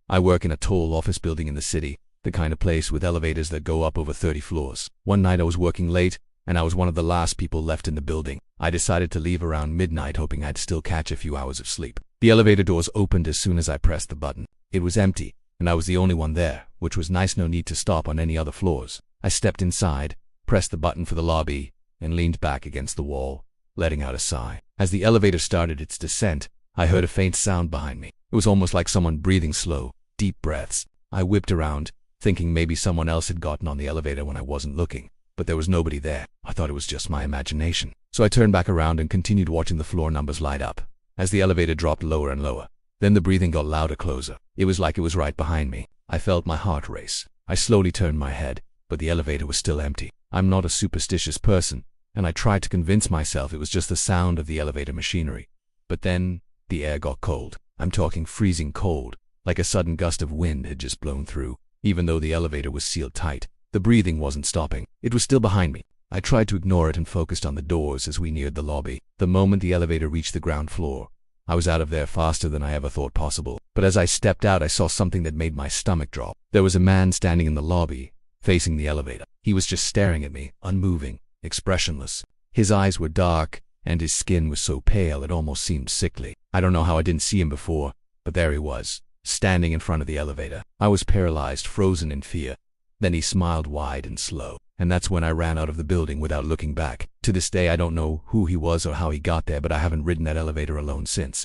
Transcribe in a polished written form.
I work in a tall office building in the city, the kind of place with elevators that go up over 30 floors. One night I was working late, and I was one of the last people left in the building. I decided to leave around midnight, hoping I'd still catch a few hours of sleep. The elevator doors opened as soon as I pressed the button. It was empty, and I was the only one there, which was nice. No need to stop on any other floors. I stepped inside, pressed the button for the lobby, and leaned back against the wall, letting out a sigh. As the elevator started its descent, I heard a faint sound behind me. It was almost like someone breathing slow, deep breaths. I whipped around, thinking maybe someone else had gotten on the elevator when I wasn't looking, but there was nobody there. I thought it was just my imagination. So I turned back around and continued watching the floor numbers light up, as the elevator dropped lower and lower. Then the breathing got louder, closer. It was like it was right behind me. I felt my heart race. I slowly turned my head, but the elevator was still empty. I'm not a superstitious person, and I tried to convince myself it was just the sound of the elevator machinery. But then, the air got cold. I'm talking freezing cold, like a sudden gust of wind had just blown through. Even though the elevator was sealed tight, the breathing wasn't stopping. It was still behind me. I tried to ignore it and focused on the doors as we neared the lobby. The moment the elevator reached the ground floor, I was out of there faster than I ever thought possible. But as I stepped out, I saw something that made my stomach drop. There was a man standing in the lobby, facing the elevator. He was just staring at me, unmoving, expressionless. His eyes were dark, and his skin was so pale it almost seemed sickly. I don't know how I didn't see him before, but there he was, standing in front of the elevator. I was paralyzed, frozen in fear. Then he smiled wide and slow, and that's when I ran out of the building without looking back. To this day, I don't know who he was or how he got there, but I haven't ridden that elevator alone since.